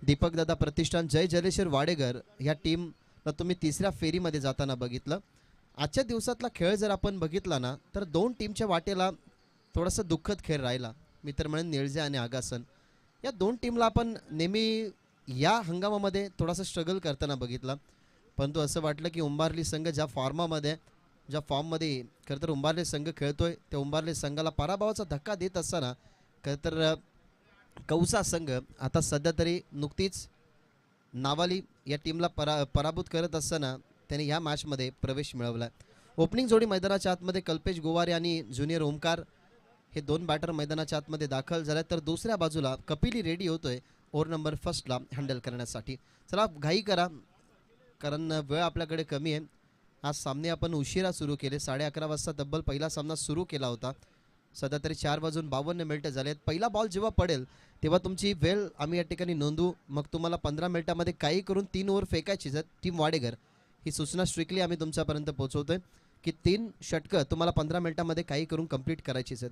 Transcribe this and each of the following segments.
दीपक दादा प्रतिष्ठान जय जलेश्वर वाडेकर ह्या टीमला तुम्ही तिसऱ्या फेरीमध्ये जाताना बघितलं. आजच्या दिवसातला खेळ जर आपण बघितला ना तर दोन टीमच्या वाटेला थोडासा दुःखद खेळ राहिला. मी तर म्हणेन निळजे आणि आगासन या दोन टीमला आपण नेहमी या हंगामामध्ये थोडासा स्ट्रगल करताना बघितला. परंतु असं वाटलं की उंबारली संघ ज्या फॉर्ममध्ये खरं तर उंबारली संघ खेळतोय त्या उंबारली संघाला पराभवाचा धक्का देत असताना खरं तर कौसा संघ आता सध्या तरी नुकतीच नावाली या टीमला पराभूत करत असताना त्याने या मॅचमध्ये प्रवेश मिळवला. ओपनिंग जोडी मैदानाच्या आतमध्ये कल्पेश गोवारे आणि ज्युनियर ओमकार हे दोन बॅटर मैदानाच्या आतमध्ये दाखल झाले. तर दुसऱ्या बाजूला कपिली रेडी होतोय ओव्हर नंबर फर्स्टला हँडल करण्यासाठी. चला घाई करा कारण वेळ आपल्याकडे कमी आहे. आज सामने आपण उशिरा सुरू केले. 11:30 वाजता तब्बल पहिला सामना सुरू केला होता. सध्या तरी 4:52 झालेत. पहिला बॉल जेव्हा पडेल तेव्हा तुमची वेळ आम्ही या ठिकाणी नोंदवू. मग तुम्हाला 15 मिनिटामध्ये काही करून 3 ओव्हर फेकायची जर टीम वाडेकर ही सूचना स्ट्रिक्टली आम्ही तुमच्यापर्यंत पोहोचवतोय की 3 षटकं तुम्हाला 15 मिनिटामध्ये काही करून कंप्लीट करायचीच आहेत.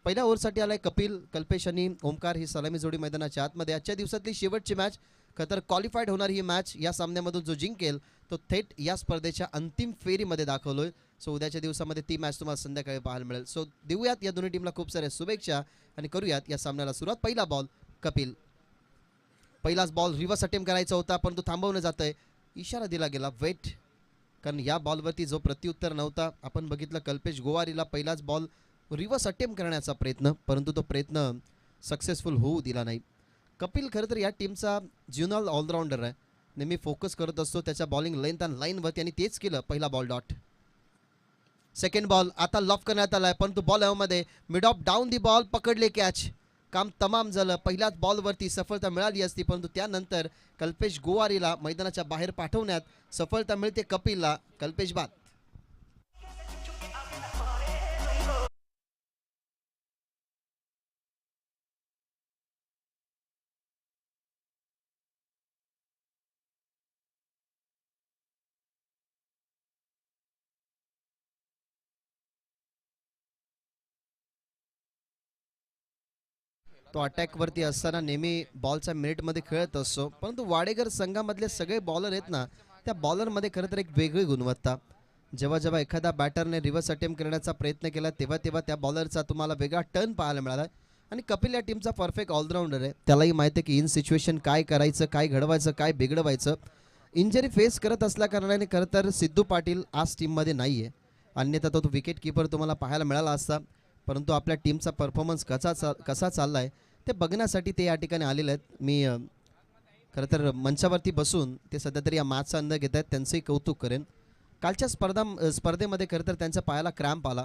पहिल्या ओव्हरसाठी आलाय कपिल, कल्पेश आणि ओमकार ही सलामी जोडी मैदानाच्या आतमध्ये. आजच्या दिवसातली शेवटची मॅच खतर क्वालिफाईड होणार ही मॅच. या सामन्यामधून जो जिंकेल तो थेट या स्पर्धेच्या अंतिम फेरीमध्ये दाखवलोय. सो उद्याच्या दिवसामध्ये ती मॅच तुम्हाला संध्याकाळी पाहायला मिळेल. सो देऊयात या दोन्ही टीमला खूप साऱ्या शुभेच्छा आणि करूयात या सामन्याला सुरुवात. पहिला बॉल कपिल. पहिलाच बॉल रिव्हर्स अटेम्प्ट करायचा होता परंतु थांबवलं जातंय. इशारा दिला गेला वेट, कारण या बॉलवरती जो प्रत्युत्तर नव्हता. आपण बघितलं कल्पेश गोवारीला पहिलाच बॉल रिव्हर्स अटेम्प्ट करण्याचा प्रयत्न, परंतु तो प्रयत्न सक्सेसफुल होऊ दिला नाही. कपिल खरं तर या टीमचा ज्युनियर ऑलराऊंडर आहे. नेहमी फोकस करत असतो त्याच्या बॉलिंग लेंथ आणि लाईनवरती आणि तेच केलं. पहिला बॉल डॉट. सेकंड बॉल आता लॉफ करण्यात आलाय परंतु बॉल हवेमध्ये mid of down the ball पकडले कॅच. काम तमाम झालं. पहिल्याच बॉलवरती सफलता मिळाली असती परंतु त्यानंतर कल्पेश गोवारीला मैदानाच्या बाहेर पाठवण्यात सफलता मिळते कपिलला. कल्पेश बाद. तो अटॅकवरती असताना नेहमी बॉलच्या मिनिटमध्ये खेळत असतो परंतु वाडेकर संघामधले सगळे बॉलर आहेत ना त्या बॉलरमध्ये खरं तर एक वेगळी गुणवत्ता. जेव्हा जेव्हा एखाद्या बॅटरने रिव्हर्स अटेम्प्ट करण्याचा प्रयत्न केला तेव्हा तेव्हा त्या बॉलरचा तुम्हाला वेगळा टर्न पाहायला मिळाला. आणि कपिल या टीमचा परफेक्ट ऑलराऊंडर आहे. त्यालाही माहिती आहे की इन सिच्युएशन काय करायचं, काय घडवायचं, काय बिघडवायचं. इंजरी फेस करत असल्याकारणाने खरं तर सिद्धू पाटील आज टीममध्ये नाही आहे. अन्यथा तो विकेट कीपर तुम्हाला पाहायला मिळाला असता. परंतु आपल्या टीमचा परफॉर्मन्स कसा चालला आहे ते बघण्यासाठी ते या ठिकाणी आलेले आहेत. मी खरं तर मंचावरती बसून ते सध्या तरी या मॅचचा अंदाज घेत आहेत. त्यांचंही कौतुक करेन. कालच्या स्पर्धेमध्ये खरं तर त्यांच्या पायाला क्रॅम्प आला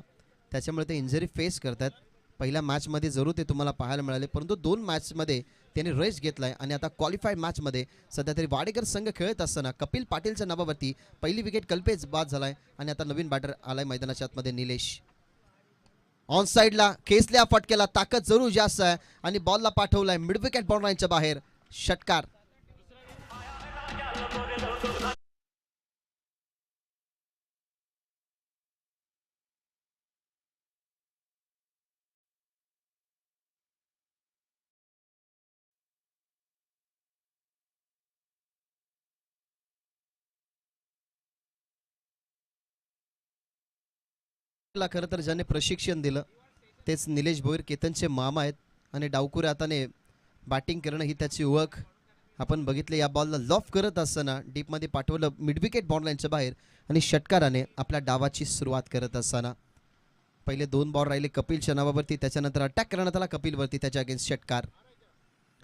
त्याच्यामुळे ते इंजरी फेस करत आहेत. पहिल्या मॅचमध्ये जरूर ते तुम्हाला पाहायला मिळाले परंतु 2 मॅचमध्ये त्यांनी रेस्ट घेतला आहे आणि आता क्वालिफाईड मॅचमध्ये सध्या तरी वाडेकर संघ खेळत असताना कपिल पाटीलच्या नावावरती पहिली विकेट कल्पेश बाद झालाय आणि आता नवीन बॅटर आलाय मैदानाच्या आतमध्ये निलेश. ऑन साईडला खेचल्या फटकेला ताकद जरूर जास्त आहे आणि बॉलला पाठवलाय मिड विकेट बाउंड्रीच्या बाहेर. षटकार. खरं तर ज्याने प्रशिक्षण दिलं तेच निलेश भोईर, केतनचे मामा आहेत आणि डावकुरे हाताने बॅटिंग करणं ही त्याची ओळख. आपण बघितले या बॉलला लॉफ करत असताना डीपमध्ये पाठवलं मिड विकेट बाउंड्रीच्या बाहेर आणि षटकाराने आपल्या डावाची सुरुवात करत असताना पहिले 2 बॉल राहिले कपिलच्या नावावरती. त्याच्यानंतर अटॅक करण्यात आला कपिलवरती त्याच्या अगेन्स्ट षटकार.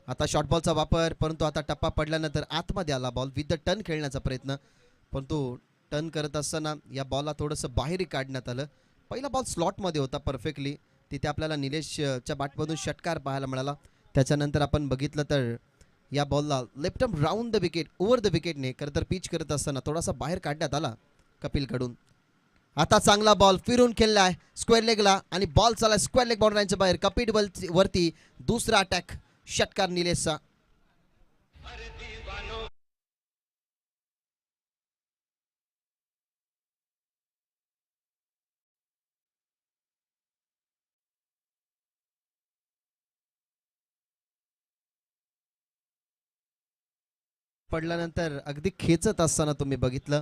आता शॉर्ट बॉलचा वापर परंतु आता टप्पा पडल्यानंतर आतमध्ये आला बॉल विथ द टर्न खेळण्याचा प्रयत्न परंतु टर्न करत असताना या बॉलला थोडंसं बाहेरही काढण्यात आलं. पहिला बॉल स्लॉटमध्ये होता परफेक्टली. तिथे आपल्याला निलेशच्या बॅटमधून षटकार पाहायला मिळाला. त्याच्यानंतर आपण बघितलं तर या बॉलला left arm round the wicket over the विकेटने खरं तर पिच करत असताना थोडासा बाहेर काढण्यात आला कपिलकडून. आता चांगला बॉल फिरून खेळलाय स्क्वेअर लेगला आणि बॉल चालला स्क्वेअर लेग बाउंड्रीच्या बाहेर. कपिल वरती दुसरा अटॅक षटकार निलेशचा. पडल्यानंतर अगदी खेचत असताना तुम्ही बघितलं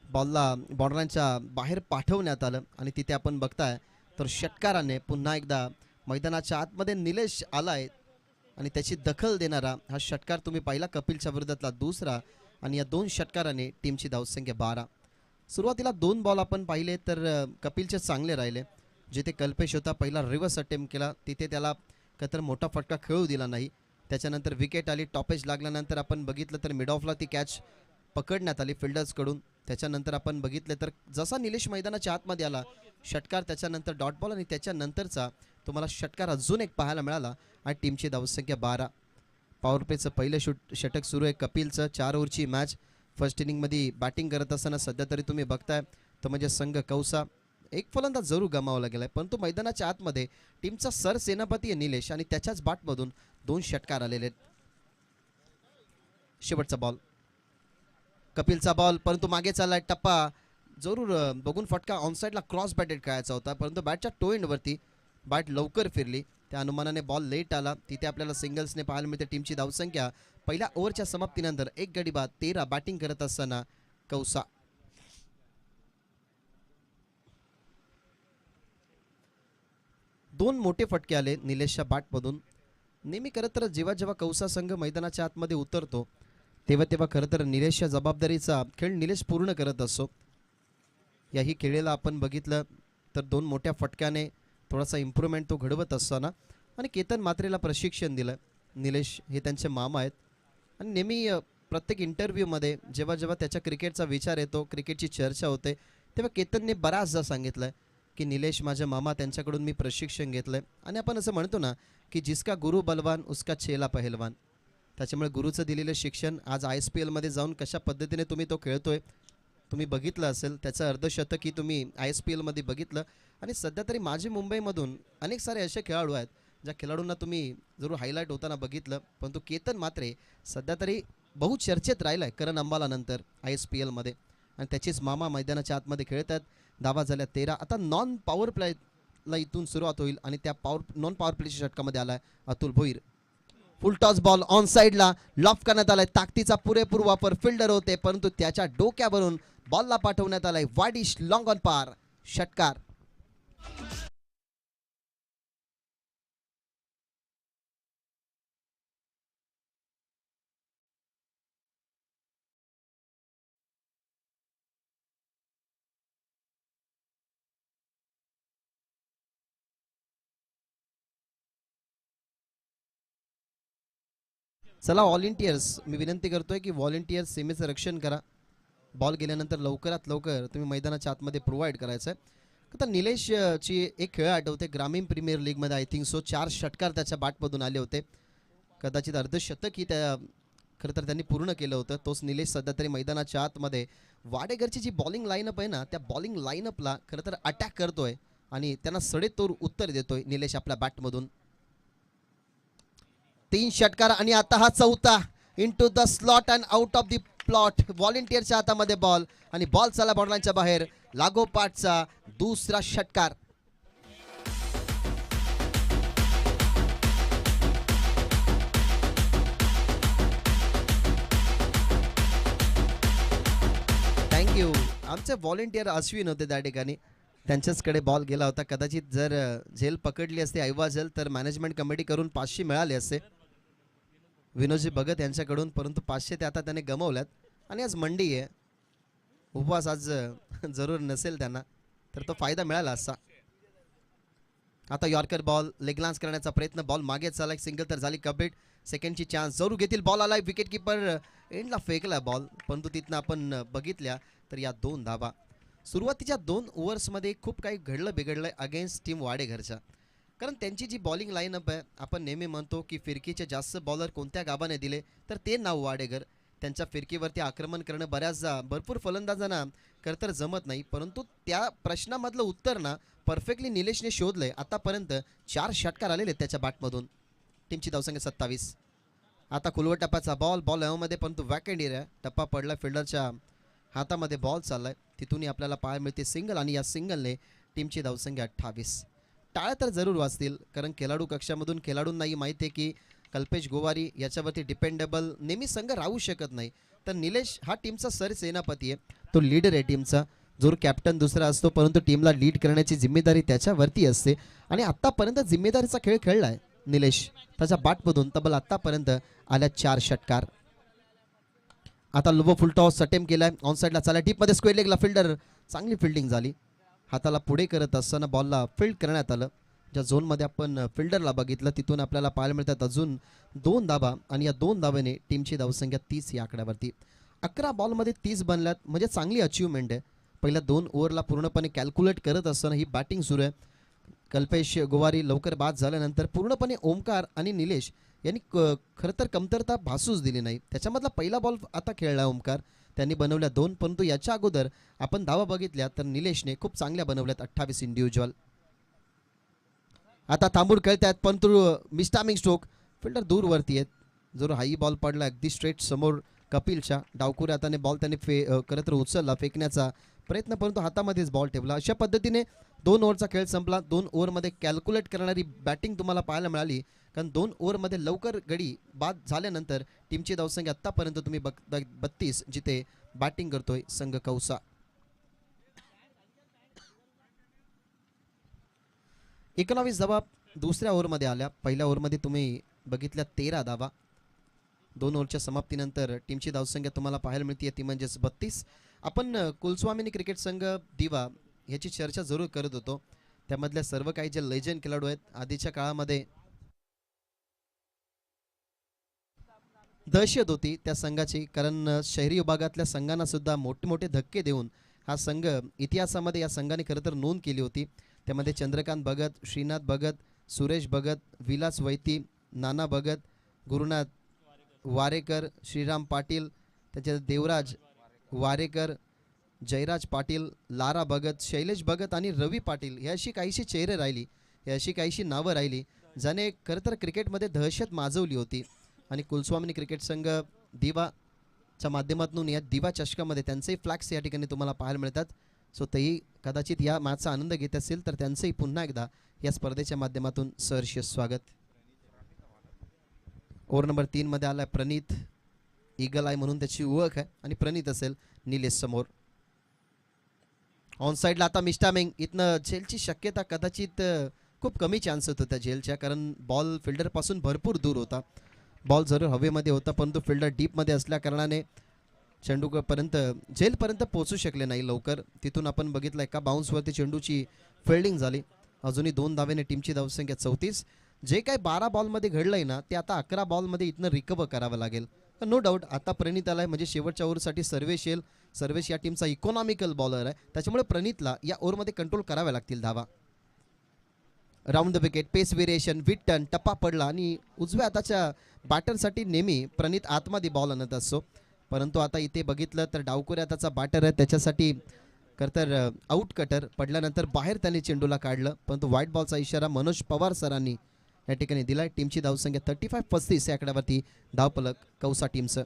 बॉलला बॉर्डरांच्या बाहेर पाठवण्यात आलं आणि तिथे आपण बघताय तर षटकाराने पुन्हा एकदा मैदानाच्या आतमध्ये निलेश आलाय आणि त्याची दखल देणारा हा षटकार तुम्ही पाहिला कपिलच्या विरोधातला दुसरा आणि या दोन षटकाराने टीमची धावसंख्या 12. सुरुवातीला 2 बॉल आपण पाहिले तर कपिलचे चांगले राहिले. जिथे कल्पेश होता पहिला रिव्हर्स अटेम्प्ट केला तिथे त्याला तर मोठा फटका खेळू दिला नाही. त्याच्यानंतर विकेट आली टॉपेज लागल्यानंतर आपण बघितलं तर मिड ऑफला ती कॅच पकडण्यात आली फिल्डर्सकडून. त्याच्यानंतर आपण बघितलं तर जसा निलेश मैदानाच्या आतमध्ये आला षटकार त्याच्यानंतर डॉट बॉल आणि त्याच्यानंतरचा तुम्हाला षटकार अजून एक पाहायला मिळाला आणि टीमची धावसंख्या 12. पॉवर प्लेचं पहिलं षटक सुरू आहे कपिलचं. 4 ओव्हरची मॅच. फर्स्ट इनिंगमध्ये बॅटिंग करत असताना सध्या तरी तुम्ही बघताय तो म्हणजे संघ कौसा. एक फलंदाज जरूर गमावला गेलाय परंतु मैदानाच्या आतमध्ये टीमचा सरसेनापती आहे निलेश आणि त्याच्याच बॅटमधून 2 षटकार आलेले आहेत. शेवटचा बॉल कपिलचा बॉल परंतु मागे चाललाय टप्पा जरूर बघून फटका ऑनसाईडला क्रॉस बॅटेड खेळायचा होता परंतु बॅटच्या टो एंडवरती बॅट लवकर फिरली त्या अनुमानाने बॉल लेट आला. तिथे आपल्याला सिंगल्सने पाहायला मिळते. टीमची धावसंख्या पहिल्या ओव्हरच्या समाप्तीनंतर 1 गडी बाद 13 बॅटिंग करत असताना कौसा. दोन मोठे फटके आले निलेशच्या बॅटमधून. नेहमी खरं तर जेव्हा जेव्हा कौसा संघ मैदानाच्या आतमध्ये उतरतो तेव्हा तेव्हा खरं तर निलेशच्या जबाबदारीचा खेळ निलेश पूर्ण करत असतो. याही खेळेला आपण बघितलं तर 2 मोठ्या फटक्याने थोडासा इम्प्रूव्हमेंट तो घडवत असताना आणि केतन मात्रेला प्रशिक्षण दिलं. निलेश हे त्यांचे मामा आहेत आणि नेहमी प्रत्येक इंटरव्ह्यूमध्ये जेव्हा जेव्हा त्याच्या क्रिकेटचा विचार येतो क्रिकेटची चर्चा होते तेव्हा केतनने बऱ्याचदा सांगितलं की निलेश माझे मामा त्यांच्याकडून मी प्रशिक्षण घेतलं आणि आपण असं म्हणतो ना की जिसका गुरु बलवान उसका चेला पहलवान. त्याच्यामुळे गुरुचं दिलेलं शिक्षण आज ISPL मध्ये जाऊन कशा पद्धतीने तुम्ही तो खेळतोय तुम्ही बघितलं असेल. त्याचं अर्धशतकही तुम्ही ISPL मध्ये बघितलं आणि सध्या तरी माझे मुंबईमधून अनेक सारे असे खेळाडू आहेत ज्या खेळाडूंना तुम्ही जरूर हायलाईट होताना बघितलं परंतु केतन मात्रे सध्या तरी बहुचर्चेत राहिला आहे करण अंबालानंतर ISPL मध्ये आणि त्याचीच मामा मैदानाच्या आतमध्ये खेळत आहेत. धावा झाल्या 13. आता नॉन पॉवर प्लेला इथून सुरुवात होईल आणि त्या नॉन पॉवर प्लेच्या षटकामध्ये आलाय अतुल भोईर. फुल टॉस बॉल ऑन साईडला लॉफ करण्यात आलाय. ताकदीचा पुरेपूर वापर फिल्डर होते परंतु त्याच्या डोक्यावरून बॉलला पाठवण्यात आलाय वाडिश लॉंग ऑन पार षटकार. चला व्हॉलेंटियर्स मी विनंती करतोय की व्हॉलेंटियर्स सीमेचं रक्षण करा. बॉल गेल्यानंतर लवकरात लवकर तुम्ही मैदानाच्या आतमध्ये प्रोव्हाइड करायचं आहे. आता निलेश ची एक खेळ आठवते ग्रामीण प्रीमियर लीगमध्ये आय थिंक सो 4 षटकार त्याच्या बॅटमधून आले होते. कदाचित अर्धशतकही त्या खरं तर त्यांनी पूर्ण केलं होतं. तोच निलेश सध्या तरी मैदानाच्या आतमध्ये वाडेकरची जी बॉलिंग लाईनअप आहे ना त्या बॉलिंग लाईनअपला खरं तर अटॅक करतोय आणि त्यांना सडेतोड उत्तर देतोय निलेश आपल्या बॅटमधून. 3 षटकार आणि आता हा चौथा into the slot and out of the plot. व्हॉलेंटियरच्या हातामध्ये बॉल आणि बॉल चला बॉर्डरच्या बाहेर लागोपाठचा दुसरा षटकार. थँक्यू. आमचे व्हॉलेंटियर अश्विन होते त्या ठिकाणी त्यांच्याचकडे बॉल गेला होता. कदाचित जर झेल पकडली असते ऐवा झेल तर मॅनेजमेंट कमिटी करून 500 मिळाले असते विनोदजी भगत यांच्याकडून परंतु 500 ते आता त्याने गमावल्यात आणि आज मंडी आहे उपवास आज जरूर नसेल त्यांना तर तो फायदा मिळाला असता. आता यॉर्कर बॉल लेगलान्स करण्याचा प्रयत्न बॉल मागे चालला सिंगल तर झाली कंप्लीट. सेकंडची चान्स जरूर घेतील बॉल आलाय विकेट किपर एंडला फेकला बॉल परंतु तिथनं आपण बघितल्या तर या 2 धावा. सुरुवातीच्या 2 ओव्हर्समध्ये खूप काही घडलं बिघडलंय अगेन्स्ट टीम वाडेघरच्या कारण त्यांची जी बॉलिंग लाईनअप आहे आपण नेहमी म्हणतो की फिरकीचे जास्त बॉलर कोणत्या गावाने दिले तर ते नाव वाडेघर. त्यांच्या फिरकीवरती आक्रमण करणं बऱ्याचदा भरपूर फलंदाजांना तर जमत नाही परंतु त्या प्रश्नामधलं उत्तर ना परफेक्टली निलेशने शोधलंय. आतापर्यंत 4 षटकार आलेले त्याच्या बॅटमधून. टीमची धावसंख्या 27. आता खुलवट टप्प्याचा बॉल बॉल यामध्ये परंतु वॅकेंड एरिया टप्पा पडला फिल्डरच्या हातामध्ये बॉल चाललाय तिथूनही आपल्याला पाहायला मिळते सिंगल आणि या सिंगलने टीमची धावसंख्या 28. टाळ्या तर जरूर वाजतील कारण खेळाडू कक्षामधून खेळाडूंनाही माहिती आहे की कल्पेश गोवारी याच्यावरती डिपेंडेबल नेहमी संघ राहू शकत नाही. तर निलेश हा टीमचा सरसेनापती आहे, तो लीडर आहे टीमचा. जो कॅप्टन दुसरा असतो परंतु टीमला लीड करण्याची जिम्मेदारी त्याच्यावरती असते. आणि आत्तापर्यंत जिम्मेदारीचा खेळ खेळला आहे निलेश. त्याच्या बॅटमधून तब्बल आत्तापर्यंत आल्या 4 षटकार. आता लो फुल टॉस अटेम्प्ट केलाय, ऑन साईडला चालला, डीपमध्ये स्क्वेअर लेगला फिल्डर चांगली फिल्डिंग झाली. हाताला पुढे करत असताना बॉलला फील्ड करण्यात आलं. ज्या झोनमध्ये आपण फिल्डरला बघितलं तिथून आपल्याला पाहायला मिळतात अजून 2 धाबा आणि या 2 धाब्याने टीमची धावसंख्या 30 या आकड्यावरती. 11 बॉलमध्ये 30 बनल्यात म्हणजे चांगली अचीवमेंट आहे. पहिल्या 2 ओव्हरला पूर्णपणे कॅल्क्युलेट करत असताना ही बॅटिंग सुरू आहे. कल्पेश गोवारी लवकर बाद झाल्यानंतर पूर्णपणे ओमकार आणि निलेश यांनी खरं तर कमतरता भासूच दिली नाही. त्याच्यामधला पहिला बॉल आता खेळला ओमकार, त्यांनी बनवल्या 2, परंतु याच्या अगोदर आपण धावा बघितल्या तर निलेशने खूप चांगल्या बनवल्यात 28 इंडिव्हिज्युअल. आता थांबून खेळतात परंतु मिस्टामिंग स्ट्रोक, फिल्डर दूरवरती आहेत. जो हाई बॉल पडला अगदी स्ट्रेट समोर कपिलच्या. डावकुऱ्या हाताने बॉल त्याने खरं तर उचलला फेकण्याचा प्रयत्न, परंतु हातामध्येच बॉल ठेवला. अशा पद्धतीने 2 ओव्हरचा खेळ संपला. 2 ओव्हरमध्ये कॅल्क्युलेट करणारी बॅटिंग तुम्हाला पाहायला मिळाली, कारण 2 ओव्हरमध्ये लवकर गडी बाद झाल्यानंतर टीमची धावसंख्या आत्तापर्यंत तुम्ही 32 जिथे बॅटिंग करतोय संघ कौसा. एकोणावीस धावा दुसऱ्या ओव्हरमध्ये आल्या. पहिल्या ओव्हरमध्ये तुम्ही बघितल्या 13 धावा. 2 ओव्हरच्या समाप्तीनंतर टीमची धावसंख्या तुम्हाला पाहायला मिळते ती म्हणजेच 32. आपण कुलस्वामिनी क्रिकेट संघ दिवा ह्याची चर्चा जरूर करत होतो. त्यामधल्या सर्व काही जे लेजंड खेळाडू आहेत आधीच्या काळामध्ये दहशत होती त्या संघाची, कारण शहरी विभागातल्या संघांना सुद्धा मोठे मोठे धक्के देऊन हा संघ इतिहासामध्ये या संघाने खरं तर नोंद केली होती. त्यामध्ये चंद्रकांत भगत, श्रीनाथ भगत, सुरेश भगत, विलास वैती, नाना भगत, गुरुनाथ वारेकर, श्रीराम पाटील, त्याच्यात देवराज वारेकर, जयराज पाटील, लारा भगत, शैलेश भगत आणि रवी पाटील ही अशी काहीशी चेहरे राहिली, ही अशी काहीशी नावं राहिली ज्याने खरं तर क्रिकेटमध्ये दहशत माजवली होती. आणि कुलस्वामिनी क्रिकेट संघ दिवाच्या माध्यमातून या दिवा चषकामध्ये त्यांचेही फ्लॅग्स या ठिकाणी तुम्हाला पाहायला मिळतात. सो तेही कदाचित या मॅचचा आनंद घेत असेल तर त्यांचंही पुन्हा एकदा या स्पर्धेच्या माध्यमातून सहर्ष स्वागत. ओव्हर नंबर 3 मध्ये आलाय प्रणित, ईगल आय म्हणून त्याची ओळख आहे आणि प्रणित असेल निलेश समोर. ऑन साईडला आता मिस्टामिंग, इथनं झेलची शक्यता कदाचित खूप कमी चान्स होता त्या झेलच्या, कारण बॉल फिल्डरपासून भरपूर दूर होता. बॉल जरूर हवेमध्ये होता परंतु फिल्डर डीपमध्ये असल्या कारणाने चेंडूपर्यंत झेलपर्यंत पोहोचू शकले नाही लवकर. तिथून आपण बघितलं एका बाउन्सवरती चेंडूची फिल्डिंग झाली. अजूनही 2 धावेने टीमची धावसंख्या 34. जे काही 12 बॉलमध्ये घडलंय ना ते आता 11 बॉलमध्ये इथनं रिकवर करावं लागेल. नो डाऊट आता प्रणित आलाय म्हणजे शेवटच्या ओव्हरसाठी सर्वेश येईल. सर्वेश या टीमचा इकॉनॉमिकल बॉलर आहे, त्याच्यामुळे प्रणितला या ओव्हरमध्ये कंट्रोल कराव्या लागतील धावा. Round the wicket, pace variation, with turn, टप्पा पडला आणि उजव्या हाताच्या बॅटरसाठी नेहमी प्रणित आतमध्ये बॉल आणत असतो. परंतु आता इथे बघितलं तर डावकुऱ्या हाताचा बॅटर आहे, त्याच्यासाठी तर आउट कटर पडल्यानंतर बाहेर त्याने चेंडूला काढलं, परंतु व्हाईट बॉलचा इशारा मनोज पवार सरांनी या ठिकाणी दिलाय. टीमची धावसंख्या 35-35 या आकड्यावरती धावफलक कौसा टीमचं.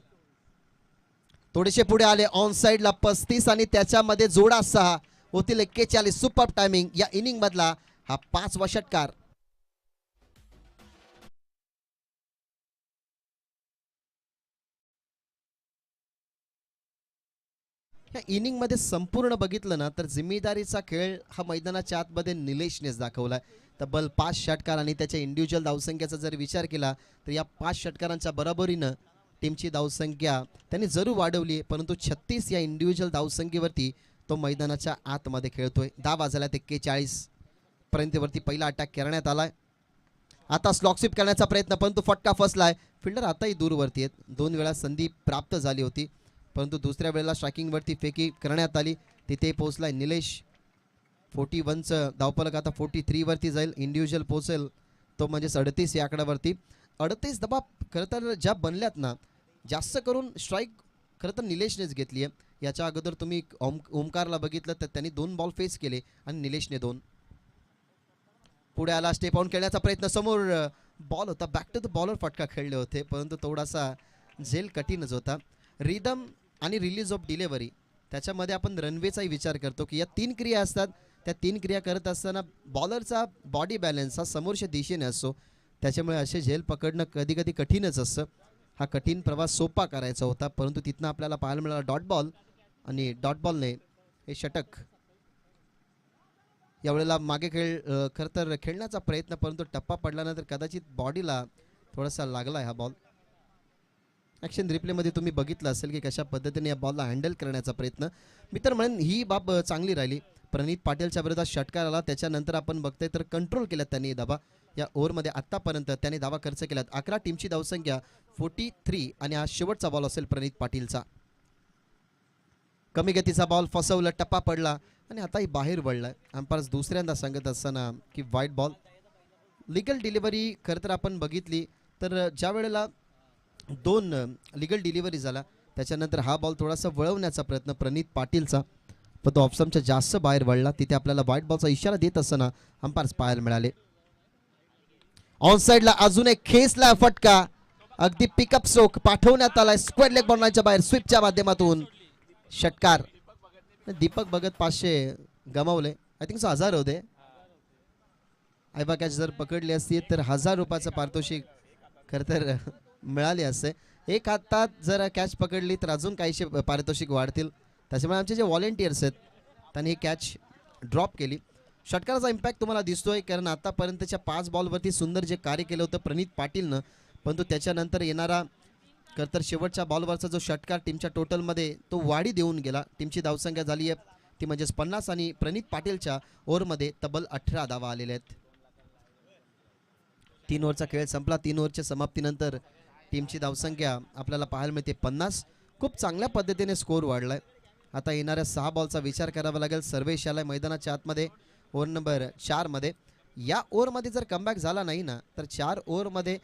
थोडेसे पुढे आले ऑन साईडला 35 आणि त्याच्यामध्ये जोडा 6 होतील 41. सुपर टायमिंग या इनिंग मधला हा 5वा षटकार. या इनिंग मध्ये संपूर्ण बघितलं ना तर जिम्मेदारीचा खेळ हा मैदानाच्या आतमध्ये निलेशनेच दाखवलाय. तब्बल 5 षटकार आणि त्याच्या इंडिव्हिज्युअल धावसंख्येचा जर विचार केला तर या 5 षटकारांच्या बरोबरीनं टीमची धावसंख्या त्यांनी जरूर वाढवली, परंतु 36 या इंडिव्हिज्युअल धावसंख्येवरती तो मैदानाच्या आतमध्ये खेळतोय. 10 वाजल्या 41 पर्यंतवरती पहिला अटॅक करण्यात आलाय. आता स्लॉक स्वीप करण्याचा प्रयत्न परंतु फटका फसलाय. फिल्डर आताही दूरवरती आहेत. 2 वेळा संधी प्राप्त झाली होती परंतु दुसऱ्या वेळेला स्ट्रायकिंगवरती फेकी करण्यात आली, तिथे पोहोचलाय निलेश. 41चं धावफलक आता 43 वरती जाईल. इंडिव्हिज्युअल पोहोचेल तो म्हणजे 38 या आकड्यावरती. 38 धावा खरं तर ज्या बनल्यात ना जास्त करून स्ट्राईक खरं तर निलेशनेच घेतली आहे. याच्या अगोदर तुम्ही ओमकारला बघितलं तर त्यांनी 2 बॉल फेस केले आणि निलेशने 2. पुढे आला, स्टेप ऑन खेळण्याचा प्रयत्न, समोर बॉल होता, बॅक टू द बॉलर फटका खेळले होते परंतु थोडासा झेल कठीणच होता. रिदम आणि रिलीज ऑफ डिलेव्हरी त्याच्यामध्ये आपण रनवेचाही विचार करतो की या 3 क्रिया असतात. त्या 3 क्रिया करत असताना बॉलरचा बॉडी बॅलन्स हा समोरच्या दिशेने असतो. त्याच्यामुळे असे झेल पकडणं कधी कधी कठीणच असतं. हा कठीण प्रवास सोपा करायचा होता, परंतु तिथनं आपल्याला पाहायला मिळाला डॉट बॉल आणि डॉट बॉलने हे षटक. यावेळेला मागे खरं तर खेळण्याचा प्रयत्न, परंतु टप्पा पडल्यानंतर कदाचित बॉडीला थोडासा लागला हा बॉल. ॲक्शन रिप्लेमध्ये तुम्ही बघितलं असेल की कशा पद्धतीने या बॉलला हँडल करण्याचा प्रयत्न. मी तर म्हणेन ही बाब चांगली राहिली. प्रणित पाटीलच्या विरोधात षटकार आला, त्याच्यानंतर आपण बघतोय तर कंट्रोल केल्यात त्यांनी धावा. या ओव्हरमध्ये आत्तापर्यंत त्यांनी धावा खर्च केल्यात. 11 टीमची धावसंख्या 43 आणि हा शेवटचा बॉल असेल प्रणित पाटीलचा. कमी गतीचा बॉल फसवलं, टप्पा पडला आणि आताही बाहेर वळलाय. अंपायर्स दुसऱ्यांदा सांगत असताना की वाईट बॉल. लिगल डिलिव्हरी खरं तर आपण बघितली तर ज्या वेळेला 2 लिगल डिलिव्हरी झाला त्याच्यानंतर हा बॉल थोडासा वळवण्याचा प्रयत्न प्रणित पाटीलचा, पण तो ऑप्शनच्या जास्त बाहेर वळला. तिथे आपल्याला व्हाईट बॉलचा इशारा देत असताना अंपायर्स पाहायला मिळाले. ऑन साइडला अजून एक खेचला फटका, अगदी पिकअप स्ट्रोक पाठवण्यात आलाय स्क्वेअर लेग बॉलच्या बाहेर स्वीपच्या माध्यमातून षटकार. दीपक भगत 500 गमावले, आय थिंक 1000 होते. आयबा कॅच जर पकडली असती तर 1000 रुपयाचं पारितोषिक खरं तर मिळाले असते. एक हातात जर कॅच पकडली तर अजून काहीशे पारितोषिक वाढतील. त्याच्यामुळे आमचे जे व्हॉलेंटियर्स आहेत त्यांनी ही कॅच ड्रॉप केली. षटकाराचा इम्पॅक्ट तुम्हाला दिसतोय, कारण आतापर्यंतच्या 5 बॉलवरती सुंदर जे कार्य केलं होतं प्रणित पाटीलनं, परंतु त्याच्यानंतर येणारा खरं तर शेवटच्या बॉलवरचा जो षटकार टीमच्या टोटलमध्ये तो वाढी देऊन गेला. टीमची धावसंख्या झाली आहे ती म्हणजेच 50 आणि प्रणित पाटीलच्या ओव्हरमध्ये तब्बल 18 धावा आलेल्या आहेत. 3 ओव्हरचा खेळ संपला. 3 ओव्हरच्या समाप्तीनंतर टीमची धावसंख्या आपल्याला पाहायला मिळते 50. खूप चांगल्या पद्धतीने स्कोर वाढलाय. आता येणाऱ्या 6 बॉलचा विचार करावा लागेल. सर्वेश याला मैदानाच्या आतमध्ये ओव्हर नंबर 4 मध्ये. या ओव्हरमध्ये जर कमबॅक झाला नाही ना तर 4 ओव्हरमध्ये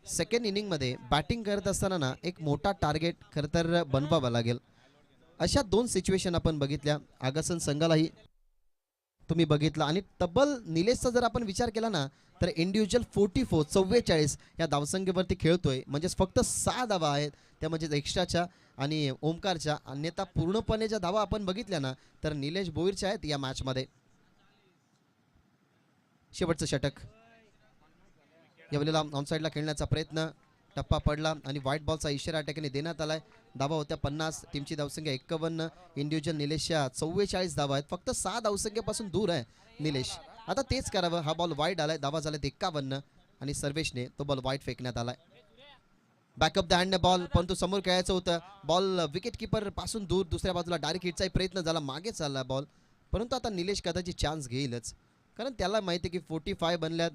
सेकंड इनिंगमध्ये बॅटिंग करत असताना ना एक मोठा टार्गेट खरं तर बनवावा लागेल. अशा 2 सिच्युएशन आपण बघितल्या. आगासन संघालाही तुम्ही बघितला आणि तब्बल निलेशचा जर आपण विचार केला ना तर इंडिव्हिज्युअल 44 या धावसंख्येवरती खेळतोय, म्हणजेच फक्त 6 धावा आहेत त्या म्हणजेच एक्स्ट्राच्या आणि ओमकारच्या. अन्यथा पूर्णपणे ज्या धावा आपण बघितल्या ना तर निलेश भोईरच्या आहेत या मॅचमध्ये. शेवटचं षटक यावेळेला ऑनसाईडला खेळण्याचा प्रयत्न, टप्पा पडला आणि व्हाईट बॉलचा इशारा ठिकाणी देण्यात आलाय. धावा होत्या 50, टीमची धावसंख्या 51, इंडिव्हिज्युअल निलेशच्या 44 धावा आहेत. फक्त 6 धावसंख्येपासून दूर आहे निलेश. आता तेच करावं. हा बॉल वाईड आलाय, धावा झाल्यात 51 आणि सर्वेशने तो बॉल वाईड फेकण्यात आलाय. बॅकअप द हँड बॉल, परंतु समोर खेळायचं होतं. बॉल विकेट किपर पासून दूर दुसऱ्या बाजूला डायरेक्ट हिटचाही प्रयत्न झाला, मागे चालला बॉल, परंतु आता निलेश कदाचित चान्स घेईलच, कारण त्याला माहिती आहे की 45 बनल्यात.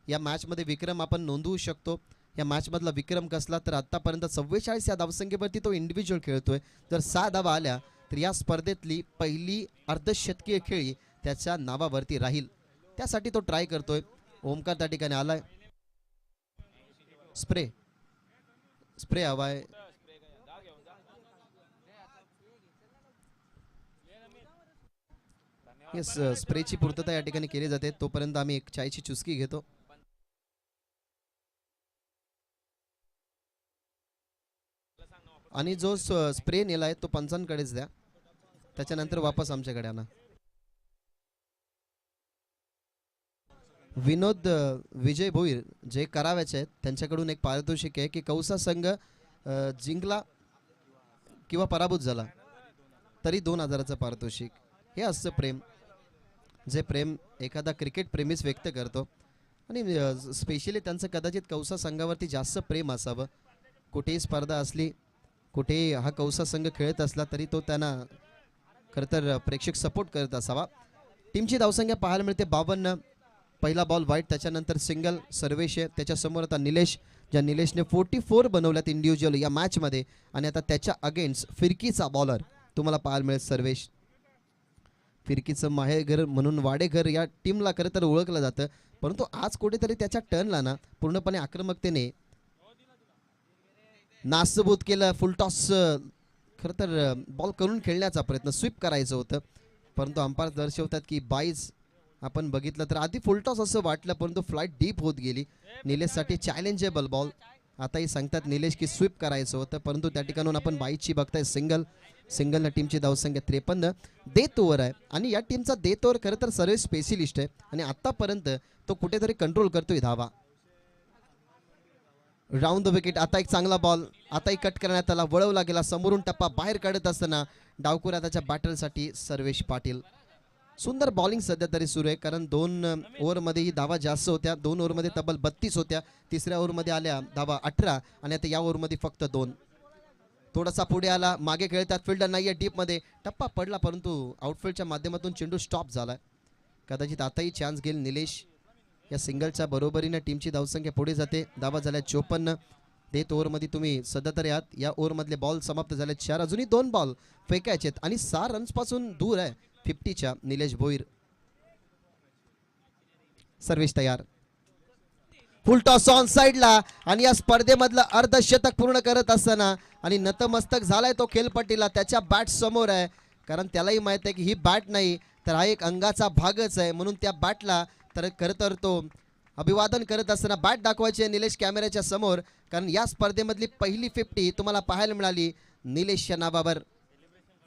या मॅचमध्ये विक्रम आपण नोंदवू शकतो. या मॅचमधला विक्रम कसला तर आत्तापर्यंत 44 या धावसंख्येवरती तो इंडिव्हिज्युअल खेळतोय. जर 6 धावा आल्या तर या स्पर्धेतली पहिली अर्धशतकीय खेळी त्याच्या नावावरती राहील. त्यासाठी तो ट्राय करतोय. ओमकार त्या ठिकाणी आलाय. स्प्रे हवाय. येस, स्प्रेची पूर्तता या ठिकाणी केली जाते. तोपर्यंत आम्ही एक चायची चुस्की घेतो. आणि जो स्प्रे नेलाय तो पंचांकडेच द्या, त्याच्यानंतर वापस आमच्याकडे आणा. विनोद विजय भोईर जे कराव्याचे आहेत त्यांच्याकडून एक पारितोषिक आहे की कौसा संघ जिंकला किंवा पराभूत झाला तरी 2000चं पारितोषिक. हे असतं प्रेम, जे प्रेम एखादा क्रिकेट प्रेमीच व्यक्त करतो. आणि स्पेशली त्यांचं कदाचित कौसा संघावरती जास्त प्रेम असावं. कुठेही स्पर्धा असली, कुठेही हा कौसा संघ खेळत असला तरी तो त्यांना खरं तर प्रेक्षक सपोर्ट करत असावा. टीमची धावसंख्या पाहायला मिळते 52. पहिला बॉल वाईट, त्याच्यानंतर सिंगल सर्वेश, त्याच्यासमोर आता निलेश, ज्या निलेशने 44 बनवल्यात इंडिव्हिज्युअल या मॅचमध्ये. आणि आता त्याच्या अगेन्स्ट फिरकीचा बॉलर तुम्हाला पाहायला मिळेल सर्वेश. फिरकीचं माहेरघर म्हणून वाडेघर या टीमला खरं तर ओळखलं जातं, परंतु आज कुठेतरी त्याच्या टर्नला ना पूर्णपणे आक्रमकतेने नासबूत केलं. फुल टॉस खरं तर बॉल करून खेळण्याचा प्रयत्न, स्वीप करायचं होतं, परंतु अंपायर दर्शवतात की बाईज आपण बघितलं तर आधी फुल टॉस असं वाटलं, परंतु फ्लाईट डीप होत गेली. निलेशसाठी चॅलेंजेबल बॉल. आताही सांगतात निलेश की स्वीप करायचं होतं, परंतु त्या ठिकाणून आपण बाईची बघताय सिंगलनं टीमची धावसंख्या 53. डेथ ओव्हर आहे आणि या टीमचा डेथ ओव्हर खरं तर सर्व स्पेशलिस्ट आहे आणि आत्तापर्यंत तो कुठेतरी कंट्रोल करतोय धावा. Round the wicket. आता एक चांगला बॉल, आताही कट करण्यात आला, वळवला गेला, समोरून टप्पा बाहेर काढत असताना डावकुऱ्या त्याच्या बॅटलसाठी सर्वेश पाटील. सुंदर बॉलिंग सध्या तरी सुरू आहे, कारण 2 ओव्हरमध्ये ही धावा जास्त होत्या. 2 ओव्हरमध्ये तब्बल 32 होत्या. तिसऱ्या ओव्हरमध्ये आल्या धावा 18 आणि आता या ओव्हरमध्ये फक्त 2. थोडासा पुढे आला, मागे खेळतात, फिल्डर नाहीये डीपमध्ये, टप्पा पडला परंतु आउटफील्डच्या माध्यमातून चेंडू स्टॉप झाला. कदाचित आताही चान्स घेईल निलेश. या सिंगलच्या बरोबरीने टीमची धावसंख्या पुढे जाते. धावा झाल्या 54. देत ओव्हरमध्ये तुम्ही सध्या तरी आहात. या ओव्हरमधले बॉल समाप्त झाले 4. अजूनही 2 बॉल फेकायचेत आणि 6 रन्सपासून दूर आहे 50च्या निलेश भोईर. सर्व्हिस तयार, फुल टॉस ऑन साइडला आणि या स्पर्धेमधलं अर्धशतक पूर्ण करत असताना आणि नतमस्तक झालाय तो खेळपट्टीला. त्याच्या बॅट समोर आहे, कारण त्यालाही माहित आहे की ही बॅट नाही तर हा एक अंगाचा भागच आहे, म्हणून त्या बॅटला तर खरं तर तो अभिवादन करत असताना बॅट दाखवायची आहे निलेश कॅमेऱ्याच्या समोर, कारण या स्पर्धेमधली पहिली 50 तुम्हाला पाहायला मिळाली निलेशच्या नावावर.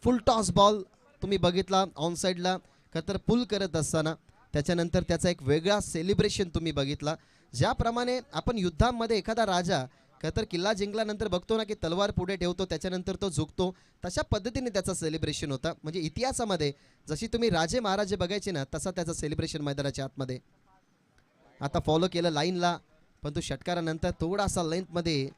फुल टॉस बॉल तुम्ही बघितला ऑन साइडला खरं तर पुल करत असताना. त्याच्यानंतर त्याचा एक वेगळा सेलिब्रेशन तुम्ही बघितला. ज्याप्रमाणे आपण युद्धामध्ये एखादा राजा खरं तर किल्ला जिंकल्यानंतर बघतो ना की तलवार पुढे ठेवतो, त्याच्यानंतर तो झुकतो, तशा पद्धतीने त्याचा सेलिब्रेशन होता. म्हणजे इतिहासामध्ये जशी तुम्ही राजे महाराजे बघायचे ना, तसा त्याचा सेलिब्रेशन मैदानाच्या आतमध्ये. आता फॉलो केलं लाईनला, पण तो षटकारानंतर थोडासा लेंथमध्ये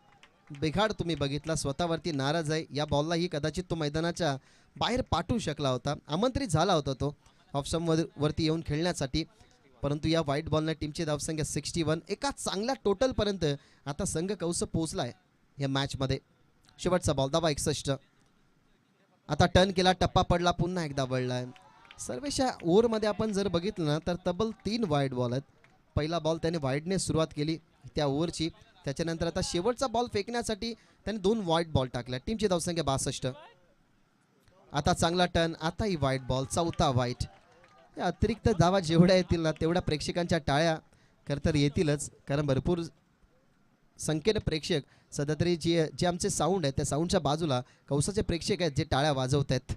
बिघाड तुम्ही बघितला. स्वतःवरती नाराज आहे. या बॉललाही कदाचित तो मैदानाच्या बाहेर पाठवू शकला होता, आमंत्रित झाला होता तो ऑफस्टंपवरती येऊन खेळण्यासाठी, परंतु या व्हाईट बॉलने टीमची धावसंख्या 61 एका चांगल्या टोटलपर्यंत आता संघ कौस पोहोचला आहे या मॅचमध्ये. शेवटचा बॉल धावा 61. आता टर्न केला, टप्पा पडला, पुन्हा एकदा वळलाय. सर्वेच्या ओव्हरमध्ये आपण जर बघितलं ना तर तब्बल 3 वाईड बॉल आहेत. पहिला बॉल त्याने वाईडने सुरुवात केली त्या ओव्हरची, त्याच्यानंतर आता शेवटचा बॉल फेकण्यासाठी त्याने 2 वाईड बॉल टाकल्या. टीमची धावसंख्या 62. आता चांगला टर्न, आताही वाईट बॉल, चौथा वाईट. या अतिरिक्त धावा जेवढ्या येतील ना तेवढ्या प्रेक्षकांच्या टाळ्या खरं तर येतीलच, कारण भरपूर संख्येने प्रेक्षक सध्या तरी जे आमचे साऊंड आहेत त्या साऊंडच्या बाजूला कौसाचे प्रेक्षक आहेत जे टाळ्या वाजवत आहेत.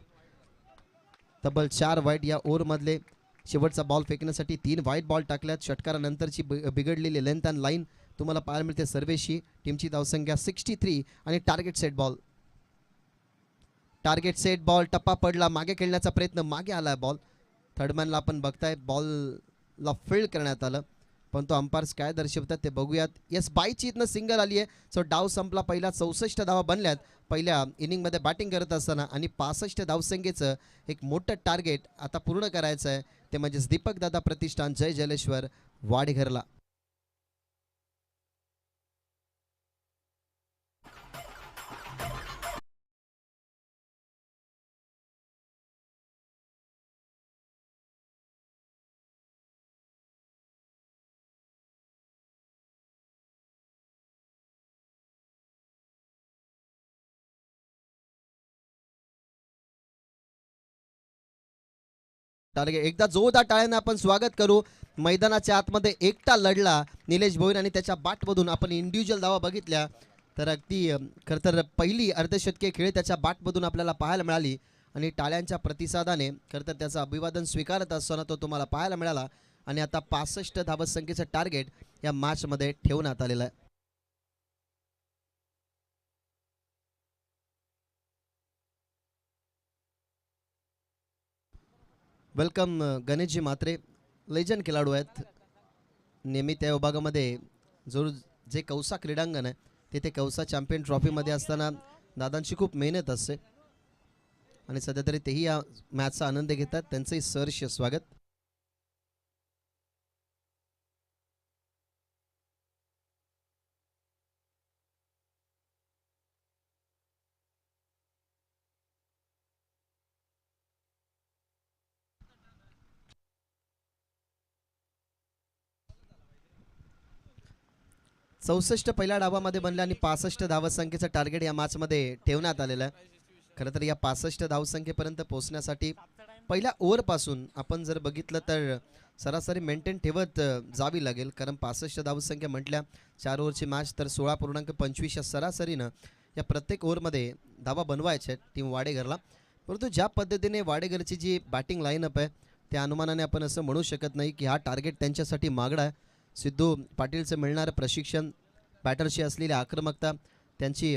तब्बल 4 वाईट या ओव्हरमधले. शेवटचा बॉल फेकण्यासाठी 3 वाईट बॉल टाकल्यात. षटकारानंतरची बिघडलेली लेंथ अँड लाईन तुम्हाला पाहायला मिळते सर्वेशी. टीमची धावसंख्या 63 आणि target set ball. Target set ball, टप्पा पडला, मागे खेळण्याचा प्रयत्न, मागे आला बॉल. थर्डमॅनला आपण बघताय बॉलला फील्ड करण्यात आलं, पण तो अंपायर्स काय दर्शवतात ते बघूयात. येस, बाईची इथनं सिंगल आली आहे. सो डाव संपला. पहिला 64 धावा बनल्यात पहिल्या इनिंगमध्ये बॅटिंग करत असताना, आणि 65 धावसंख्येचं एक मोठं टार्गेट आता पूर्ण करायचं आहे, ते म्हणजेच दीपक दादा प्रतिष्ठान जय जलेश्वर वाडेघरला. टार्गेट एकदा जोरदार टाळ्यांना आपण स्वागत करू. मैदानाच्या आतमध्ये एकटा लढला निलेश भोईर आणि त्याच्या बॅटमधून आपण इंडिव्हिज्युअल धावा बघितल्या तर अगदी खरं तर पहिली अर्धशतकीय खेळ त्याच्या बॅटमधून आपल्याला पाहायला मिळाली, आणि टाळ्यांच्या प्रतिसादाने खरं तर त्याचं अभिवादन स्वीकारत असताना तो तुम्हाला पाहायला मिळाला. आणि आता 65 धावसंख्येचं टार्गेट या मॅचमध्ये ठेवण्यात आलेलं आहे. वेलकम गणेशजी म्हात्रे, लेजंड खेळाडू आहेत. नेहमी त्या विभागामध्ये जे कौसा क्रीडांगण आहे तिथे कौसा चॅम्पियन ट्रॉफीमध्ये असताना दादांची खूप मेहनत असते, आणि सध्या तरी तेही या मॅचचा आनंद घेतात. त्यांचंही सहर्ष स्वागत. चौसष्ट पहिल्या डावामध्ये बनले आणि 65 धावसंख्येचं टार्गेट या मॅचमध्ये ठेवण्यात आलेलं आहे. खरं तर या 65 धावसंख्येपर्यंत पोहोचण्यासाठी पहिल्या ओव्हरपासून आपण जर बघितलं तर सरासरी मेंटेन ठेवत जावी लागेल, कारण 65 धावसंख्या म्हटल्या 4 ओव्हरची मॅच तर 16.25 या सरासरीनं या प्रत्येक ओव्हरमध्ये धावा बनवायच्या आहेत टीम वाडेघरला. परंतु ज्या पद्धतीने वाडेघरची जी बॅटिंग लाईनअप आहे त्या अनुमानाने आपण असं म्हणू शकत नाही की हा टार्गेट त्यांच्यासाठी मागडा आहे. सिद्धू पाटीलचं मिळणारं प्रशिक्षण बॅटरशी असलेली आक्रमकता, त्यांची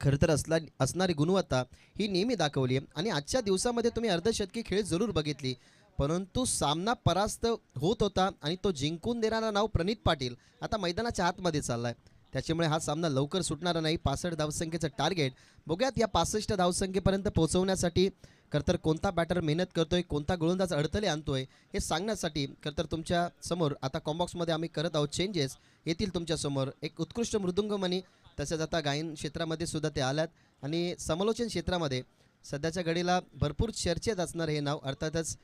खरं तर असणारी गुणवत्ता ही नेहमी दाखवली आहे. आणि आजच्या दिवसामध्ये तुम्ही अर्धशतकी खेळ जरूर बघितली, परंतु सामना परास्त होत होता आणि तो जिंकून देणारा नाव प्रणित पाटील आता मैदानाच्या आतमध्ये चालला आहे. त्याच्यामुळे हा सामना लवकर सुटणारा नाही. 65 धावसंख्येचं टार्गेट बघूयात या 65 धावसंख्येपर्यंत पोहोचवण्यासाठी खरंतर कोणता बॅटर मेहनत करतोय, कोणता गोलंदाज अडथळे आणतोय हे सांगण्यासाठी खरंतर तुमच्या समोर आता कॉम्बॉक्समध्ये आम्ही करत आहोत चेंजेस. येतील तुमच्या समोर एक उत्कृष्ट मृदुंगमणी, तसेच आता गायन क्षेत्रामध्ये सुद्धा ते आल्यात आणि समालोचन क्षेत्रामध्ये सध्याच्या घडीला भरपूर चर्चेत असणार हे नाव अर्थातच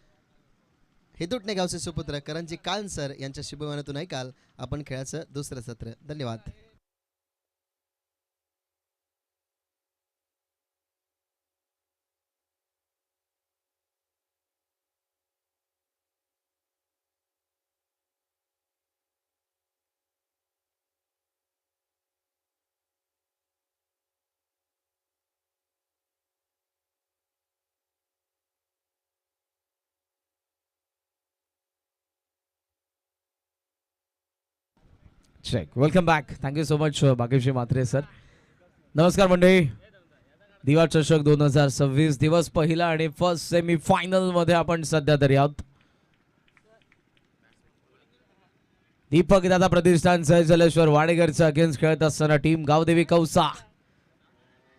हेदुटणे गावचे सुपुत्र करणजी काळन सर यांच्या शुभवानातून ऐकाल आपण खेळाचं दुसरं सत्र. धन्यवाद. Check. Welcome back. Thank you so much Bhagyashree Mhatre sir. नमस्कार मंडळी. दिवा चषक 2026 दिवस पहिला आणि फर्स्ट सेमी फायनल मध्ये आपण सध्या तरी आहोत. दीपक दादा प्रतिष्ठान जलेश्वर वाडेकरचा अगेन्स्ट खेळत असताना टीम गावदेवी कौसा.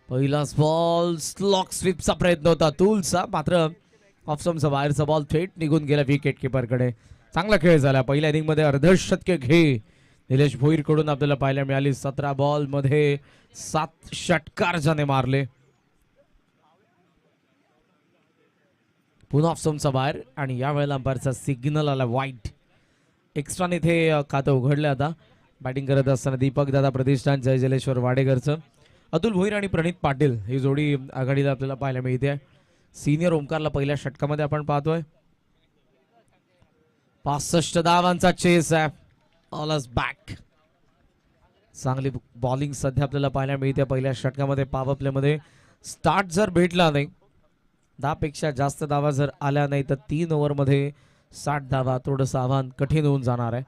पहिला बॉल स्लॉक स्वीपचा प्रयत्न होता तुलचा, मात्र ऑफस्टम्पचा बाहेरचा बॉल थेट निघून गेला विकेट किपरकडे. चांगला खेळ झाला. पहिल्या इनिंग मध्ये अर्धशतके खेळ निलेश भोईर कडून आपल्याला पाहायला मिळाली. 17 बॉल मध्ये 7 षटकार ज्याने मारले. पुन्हा ऑफस्टम्पचा बाहेर आणि या वेळेला अंपायरचा सिग्नल आला वाईट. एक्स्ट्राने इथे खातं उघडलं. आता बॅटिंग करत असताना दीपक दादा प्रतिष्ठान जलेश्वर वाडेकरचं. अतुल भोईर आणि प्रणित पाटील ही जोडी आघाडीला आपल्याला पाहायला मिळते. सिनियर ओमकारला पहिल्या षटकामध्ये आपण पाहतोय. 65 धावांचा चेस आहे. ऑल अस बॅक. चांगली बॉलिंग सध्या आपल्याला पाहायला मिळते पहिल्या षटकामध्ये. पॉवर प्ले मध्ये स्टार्ट जर भेटला नाही, 10 पेक्षा जास्त धावा जर आल्या नाही तर 3 ओव्हर मध्ये 60 धावा थोडंसं आव्हान कठीण होऊन जाणार आहे.